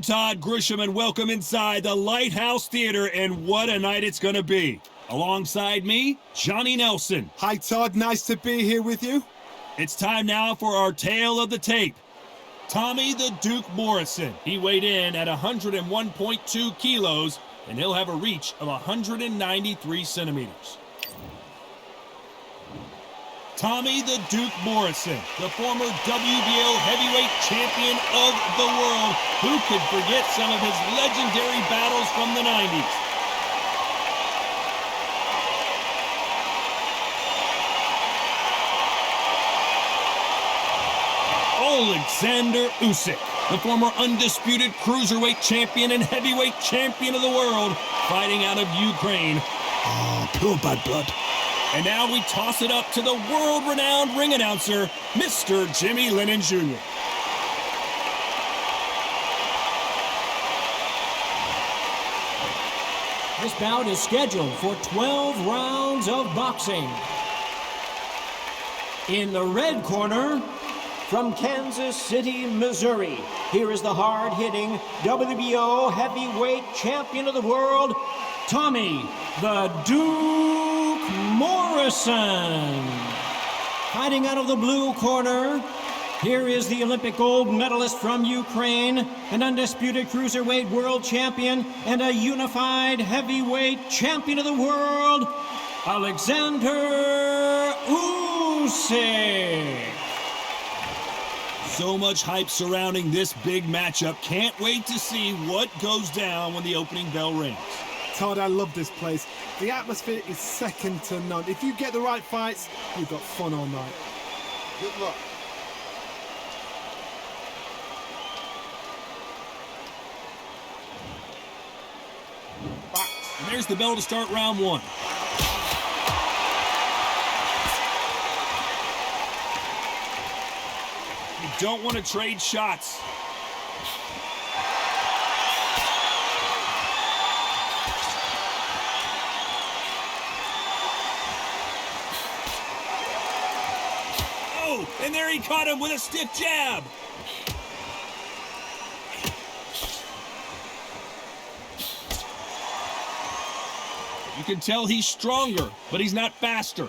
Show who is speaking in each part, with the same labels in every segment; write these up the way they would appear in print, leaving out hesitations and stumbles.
Speaker 1: I'm Todd Grisham, and welcome inside the Lighthouse Theater, and what a night it's going to be. Alongside me, Johnny Nelson.
Speaker 2: Hi, Todd. Nice to be here with you.
Speaker 1: It's time now for our tale of the tape. Tommy the Duke Morrison. He weighed in at 101.2 kilos, and he'll have a reach of 193 centimeters. Tommy the Duke Morrison, the former WBO heavyweight champion of the world. Who could forget some of his legendary battles from the 90s? Oleksandr Usyk, the former undisputed cruiserweight champion and heavyweight champion of the world, fighting out of Ukraine.
Speaker 2: Oh, pure bad blood.
Speaker 1: And now we toss it up to the world-renowned ring announcer, Mr. Jimmy Lennon Jr.
Speaker 3: This bout is scheduled for 12 rounds of boxing. In the red corner, from Kansas City, Missouri, here is the hard-hitting WBO heavyweight champion of the world, Tommy the Duke Morrison. Fighting out of the blue corner, here is the Olympic gold medalist from Ukraine, an undisputed cruiserweight world champion, and a unified heavyweight champion of the world, Oleksandr Usyk.
Speaker 1: So much hype surrounding this big matchup. Can't wait to see what goes down when the opening bell rings.
Speaker 2: Todd, I love this place. The atmosphere is second to none. If you get the right fights, you've got fun all night. Good luck.
Speaker 1: And there's the bell to start round one. You don't want to trade shots. Oh, and there he caught him with a stiff jab. You can tell he's stronger, but he's not faster.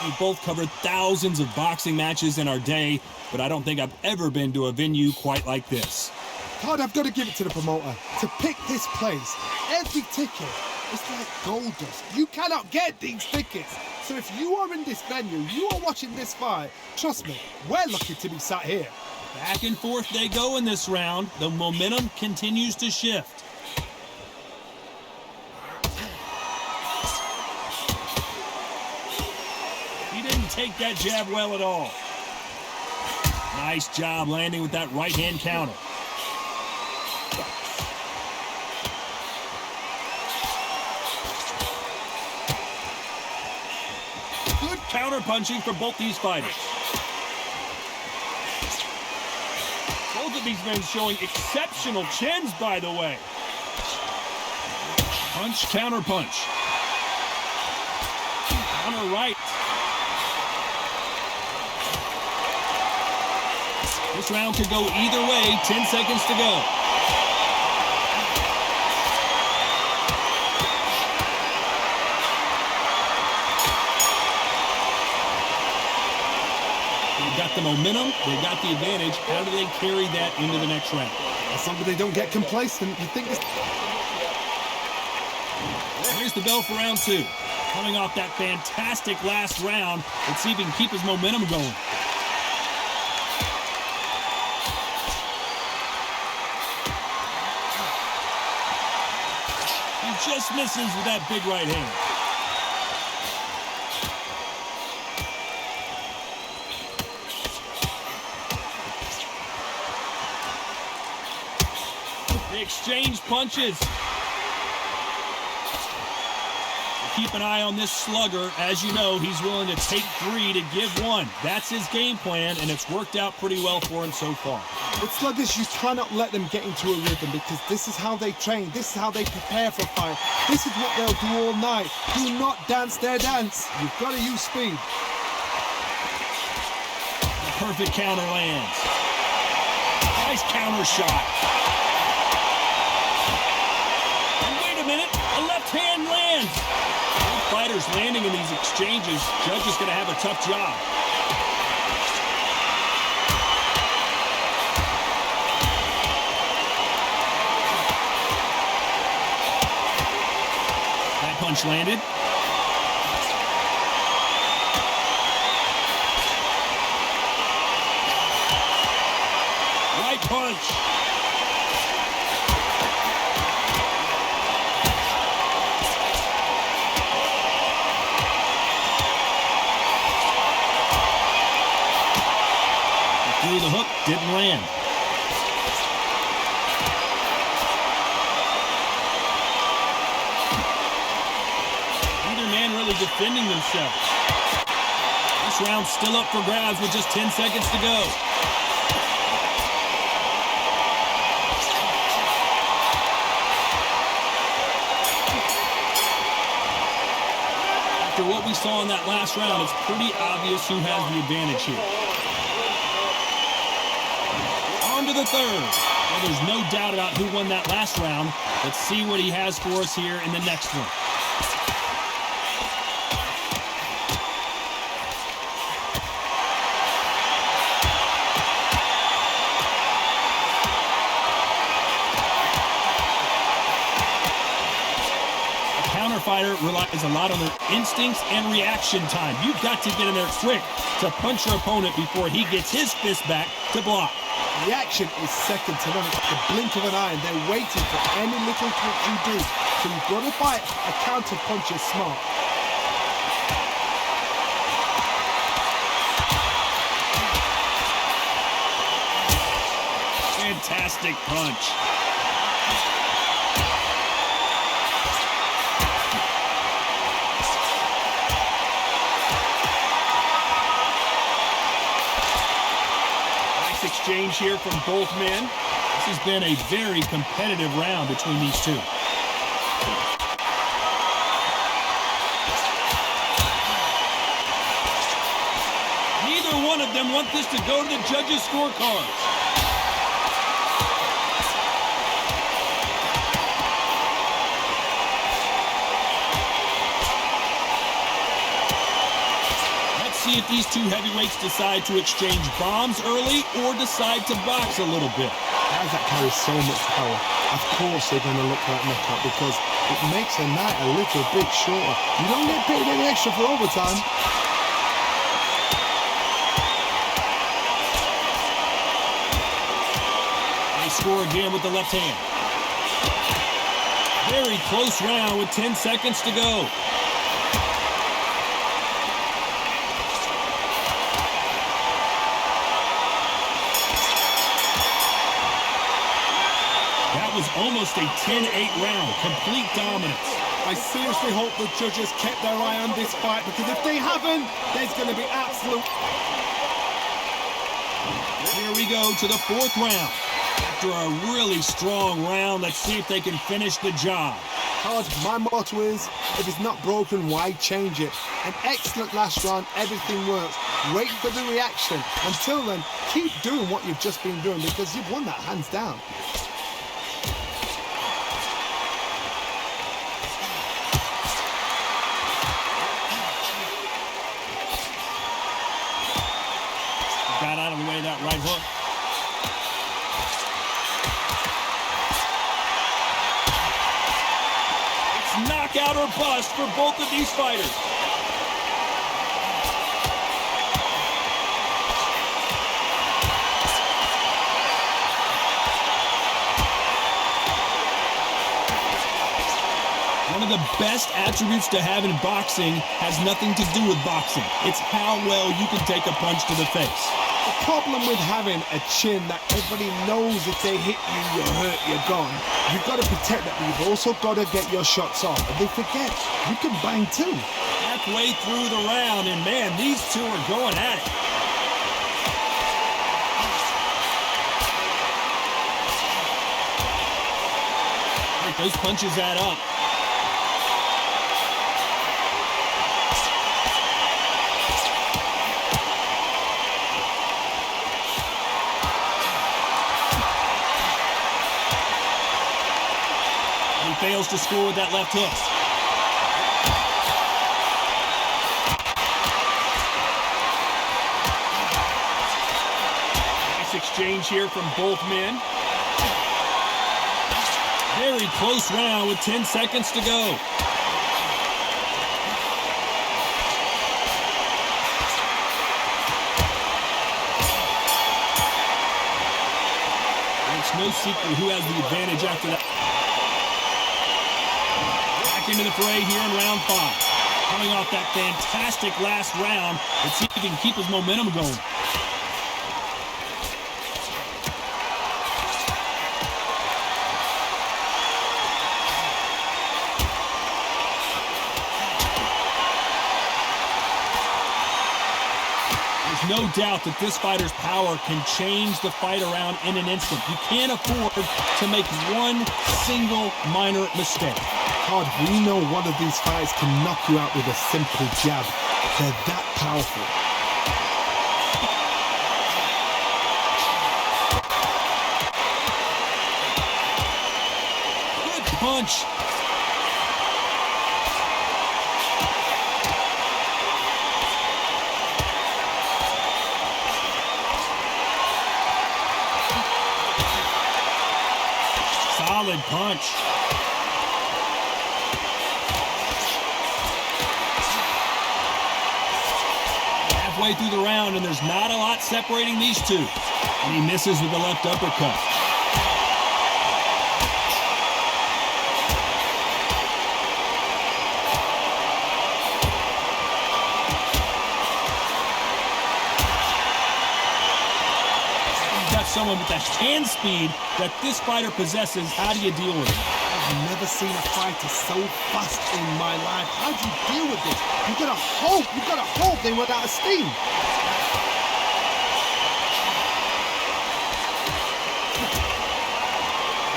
Speaker 1: We both covered thousands of boxing matches in our day, but I don't think I've ever been to a venue quite like this.
Speaker 2: Todd, I've got to give it to the promoter. To pick this place, every ticket is like gold dust. You cannot get these tickets. So if you are in this venue, you are watching this fight, trust me, we're lucky to be sat here.
Speaker 1: Back and forth they go in this round. The momentum continues to shift. He didn't take that jab well at all. Nice job landing with that right-hand counter. Good counter-punching for both these fighters. Both of these men showing exceptional chins, by the way. Punch, counter-punch. Counter right. This round could go either way. 10 seconds to go. They've got the momentum. They've got the advantage. How do they carry that into the next round?
Speaker 2: As long as they don't get complacent, you think this...
Speaker 1: Here's the bell for round two. Coming off that fantastic last round, let's see if he can keep his momentum going. He just misses with that big right hand. They exchange punches. keep an eye on this slugger. As you know, he's willing to take 3 to give 1. That's his game plan, and it's worked out pretty well for him so far.
Speaker 2: With sluggers, you cannot let them get into a rhythm because this is how they train. This is how they prepare for a fight. This is what they'll do all night. Do not dance their dance. You've got to use speed.
Speaker 1: Perfect counter lands. Nice counter shot. And wait a minute, a left hand lands. Both fighters landing in these exchanges. Judge is going to have a tough job. That punch landed. Right punch. Threw the hook, didn't land. Neither man really defending themselves. This round's still up for grabs with just 10 seconds to go. After what we saw in that last round, it's pretty obvious who has the advantage here. On to the third. Well, there's no doubt about who won that last round. Let's see what he has for us here in the next one. Fighter relies a lot on their instincts and reaction time. You've got to get in there quick to punch your opponent before he gets his fist back to block.
Speaker 2: Reaction is second to none. It's the blink of an eye, and they're waiting for any little trick you do. So you've got to fight a counter punch is smart.
Speaker 1: Fantastic punch. Exchange here from both men. This has been a very competitive round between these two. Neither one of them want this to go to the judges' scorecards. See if these two heavyweights decide to exchange bombs early or decide to box a little bit.
Speaker 2: Guys that carry so much power, of course they're going to look for that knockout because it makes a night a little bit shorter. You don't get paid any extra for overtime.
Speaker 1: They score again with the left hand. Very close round with 10 seconds to go. Was almost a 10-8 round, complete dominance.
Speaker 2: I seriously hope the judges kept their eye on this fight because if they haven't, there's going to be absolute...
Speaker 1: Here we go to the fourth round. After a really strong round, let's see if they can finish the job.
Speaker 2: Hard, my motto is, if it's not broken, why change it? An excellent last round, everything works. Wait for the reaction. Until then, keep doing what you've just been doing because you've won that hands down.
Speaker 1: Got out of the way of that right hook. It's knockout or bust for both of these fighters. One of the best attributes to have in boxing has nothing to do with boxing. It's how well you can take a punch to the face.
Speaker 2: The problem with having a chin that everybody knows if they hit you, you're hurt, you're gone. You've got to protect that, but you've also got to get your shots off. And they forget, you can bang too.
Speaker 1: Halfway through the round, and man, these two are going at it. Those punches add up. He fails to score with that left hook. Nice exchange here from both men. Very close round with 10 seconds to go. It's no secret who has the advantage after that. Back into the fray here in round 5. Coming off that fantastic last round. Let's see if he can keep his momentum going. No doubt that this fighter's power can change the fight around in an instant. You can't afford to make one single minor mistake.
Speaker 2: Todd, we know one of these fighters can knock you out with a simple jab. They're that powerful.
Speaker 1: Good punch. Solid punch. Halfway through the round, and there's not a lot separating these two. And he misses with the left uppercut. Someone with the hand speed that this fighter possesses. How do you deal with it?
Speaker 2: I've never seen a fighter so fast in my life. How do you deal with this? You gotta hope they went out of steam.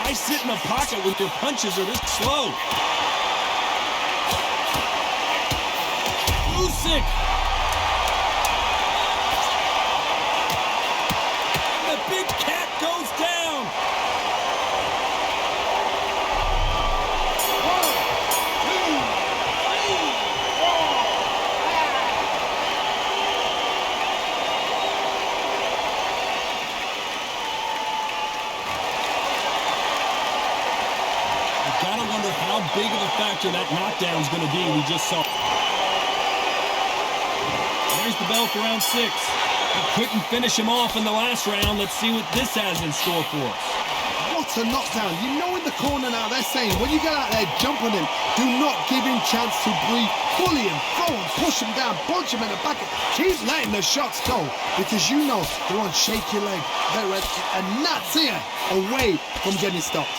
Speaker 1: Why sit in a pocket when your punches are this slow? Usyk. Big cat goes down. 1, 2, 3, 4. You gotta wonder how big of a factor that knockdown is going to be. We just saw. There's the bell for round 6. Couldn't finish him off in the last round. Let's see what this has in store for us.
Speaker 2: What a knockdown. You know in the corner now they're saying when you get out there, jump on him. Do not give him chance to breathe. Bully him, throw him, push him down, punch him in the back. Keep letting the shots go because you know they're on shaky leg. They're a gnat's ear away from getting stopped.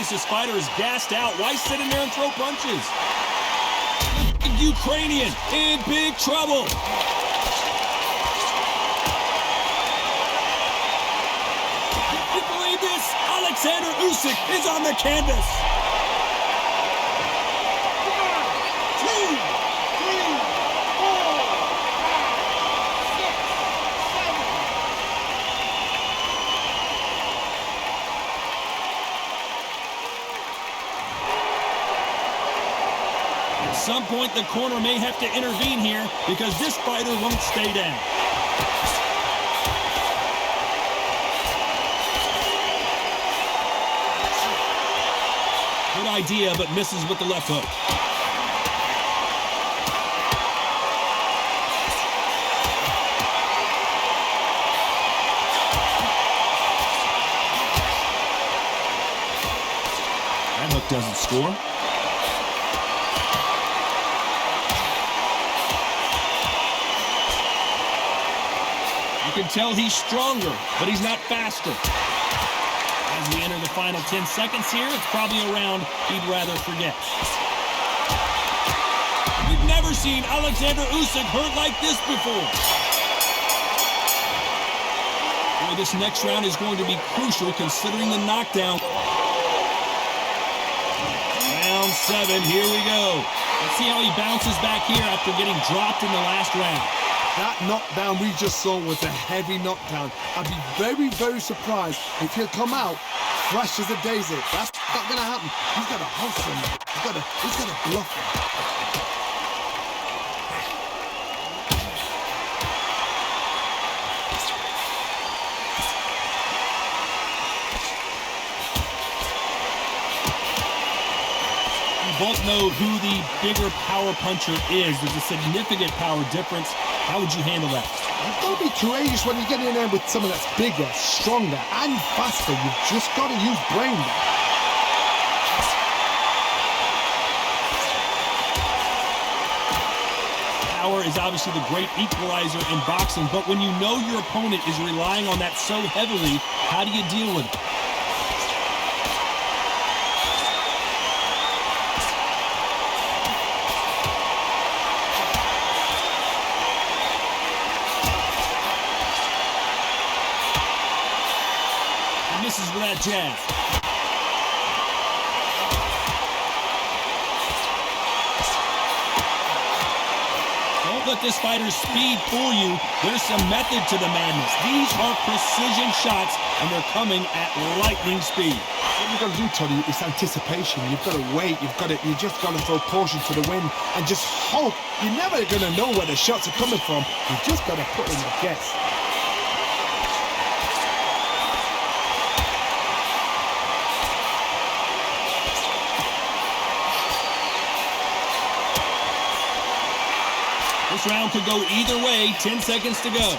Speaker 1: This fighter is gassed out. Why sit in there and throw punches? The big Ukrainian in big trouble. You believe this? Oleksandr Usyk is on the canvas. 1, 2, 3, 4, 5, 6, 7. At some point, the corner may have to intervene here because this fighter won't stay down. Good idea, but misses with the left hook. doesn't score. You can tell he's stronger, but he's not faster. As we enter the final 10 seconds here, it's probably a round he'd rather forget. We've never seen Oleksandr Usyk hurt like this before. Boy, this next round is going to be crucial considering the knockdown. Round 7, here we go. Let's see how he bounces back here after getting dropped in the last round.
Speaker 2: That knockdown we just saw was a heavy knockdown. I'd be very, very surprised if he'll come out fresh as a daisy. That's not going to happen. He's got to hustle him. He's got to bluff him.
Speaker 1: Both know who the bigger power puncher is. There's a significant power difference. How would you handle that?
Speaker 2: You've got to be courageous when you get in there with someone that's bigger, stronger, and faster. You've just got to use brain there.
Speaker 1: Power is obviously the great equalizer in boxing, but when you know your opponent is relying on that so heavily, how do you deal with it? Misses with that jab. Don't let this fighter's speed fool you. There's some method to the madness. These are precision shots, and they're coming at lightning speed.
Speaker 2: What you've got to do, Tony, is anticipation. You've got to wait. You just got to throw caution to the wind and just hope. You're never going to know where the shots are coming from. You just got to put in the guess.
Speaker 1: This round could go either way. 10 seconds to go.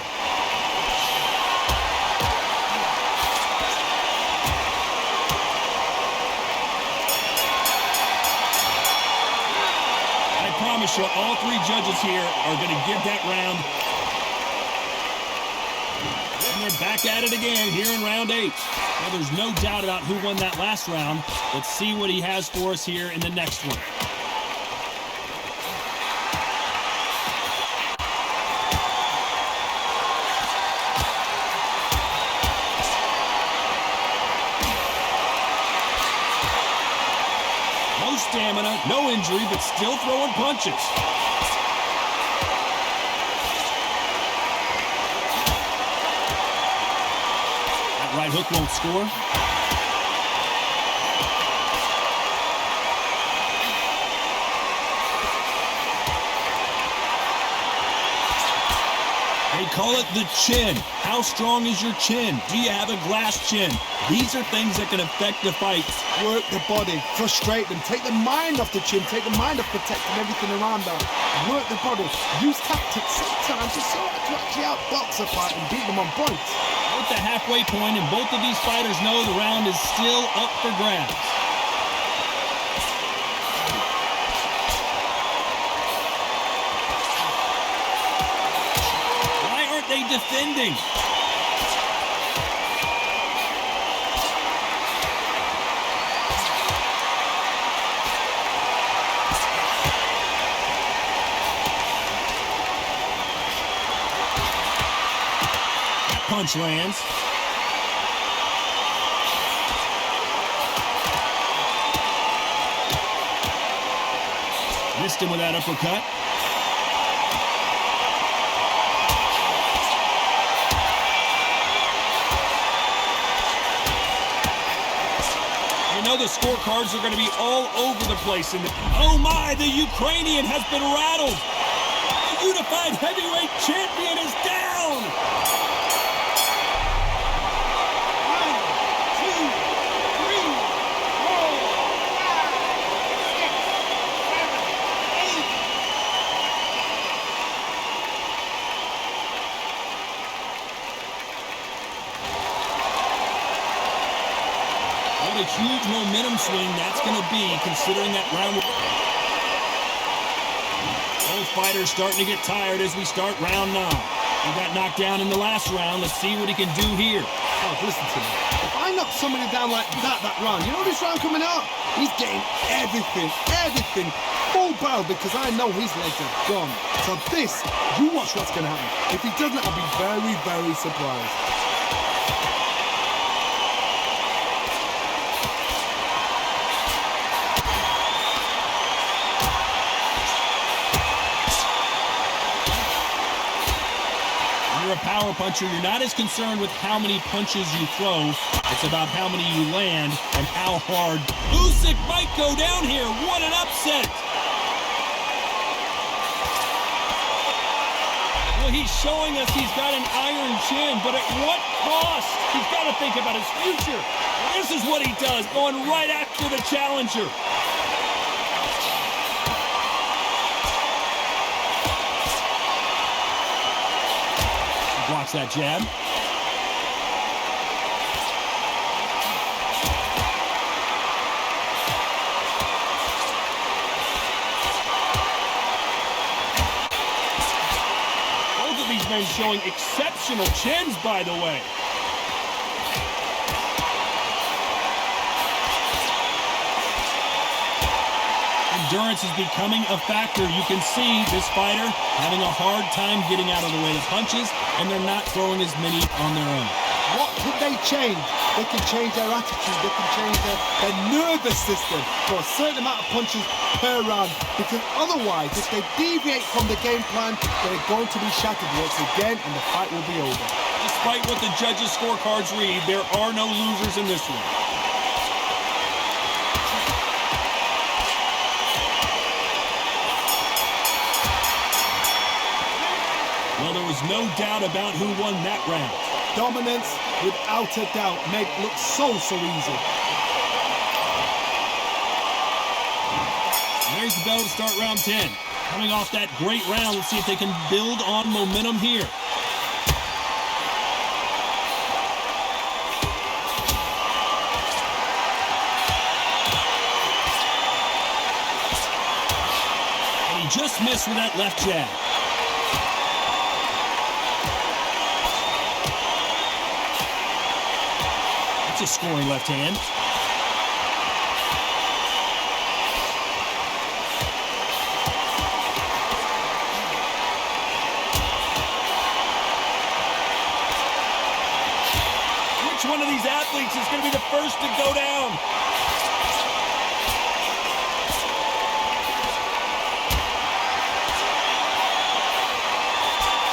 Speaker 1: I promise you, all three judges here are going to give that round. And they're back at it again here in round 8. Well, there's no doubt about who won that last round. Let's see what he has for us here in the next one. No stamina, no injury, but still throwing punches. That right hook won't score. They call it the chin. How strong is your chin? Do you have a glass chin? These are things that can affect the fight.
Speaker 2: Work the body, frustrate them, take the mind off the chin, take the mind off protecting everything around them. Work the body, use tactics sometimes to actually outbox a fight and beat them on points.
Speaker 1: We're at the halfway point, and both of these fighters know the round is still up for grabs. Why aren't they defending? Punch lands. Missed him with that uppercut. You know the scorecards are going to be all over the place. And oh my, the Ukrainian has been rattled. The unified heavyweight champion is down. a huge momentum swing that's going to be, considering that round. Both fighters starting to get tired as we start round 9. He got knocked down in the last round. Let's see what he can do here.
Speaker 2: Oh, listen to me. If I knock somebody down like that round, you know this round coming out? He's getting everything, full barrel, because I know his legs are gone. So this, you watch what's going to happen. If he doesn't, I'll be very, very surprised.
Speaker 1: A power puncher, you're not as concerned with how many punches you throw. It's about how many you land and how hard. Usyk might go down here. What an upset! Well, he's showing us he's got an iron chin, but at what cost? He's got to think about his future. This is what he does, going right after the challenger. Blocks that jab. Both of these men showing exceptional chins, by the way. Endurance is becoming a factor. You can see this fighter having a hard time getting out of the way of punches, and they're not throwing as many on their own.
Speaker 2: What can they change? They can change their attitude. They can change their nervous system for a certain amount of punches per round. Because otherwise, if they deviate from the game plan, they're going to be shattered once again, and the fight will be over.
Speaker 1: Despite what the judges' scorecards read, there are no losers in this one. Well, there was no doubt about who won that round.
Speaker 2: Dominance, without a doubt, made it look so easy.
Speaker 1: And there's the bell to start round 10. Coming off that great round, let's see if they can build on momentum here. And he just missed with that left jab. A scoring left hand. Which one of these athletes is going to be the first to go down?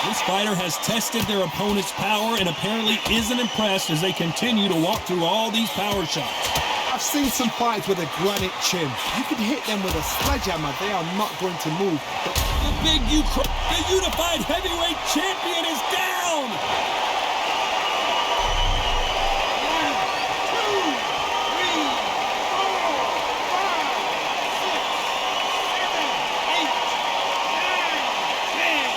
Speaker 1: This fighter has tested their opponent's power and apparently isn't impressed as they continue to walk through all these power shots.
Speaker 2: I've seen some fights with a granite chin. You can hit them with a sledgehammer, they are not going to move. But
Speaker 1: the unified heavyweight champion is down! 1, 2, 3, 4, 5, 6, 7, 8, 9, 10.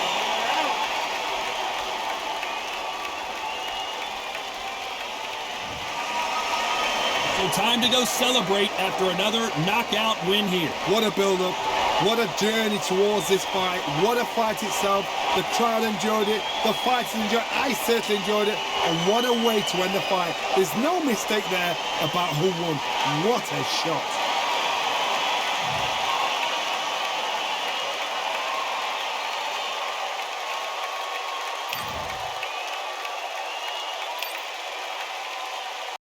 Speaker 1: Time to go celebrate after another knockout win here.
Speaker 2: What a build-up. What a journey towards this fight. What a fight itself. The crowd enjoyed it. The fighters enjoyed it. I certainly enjoyed it. And what a way to end the fight. There's no mistake there about who won. What a shot.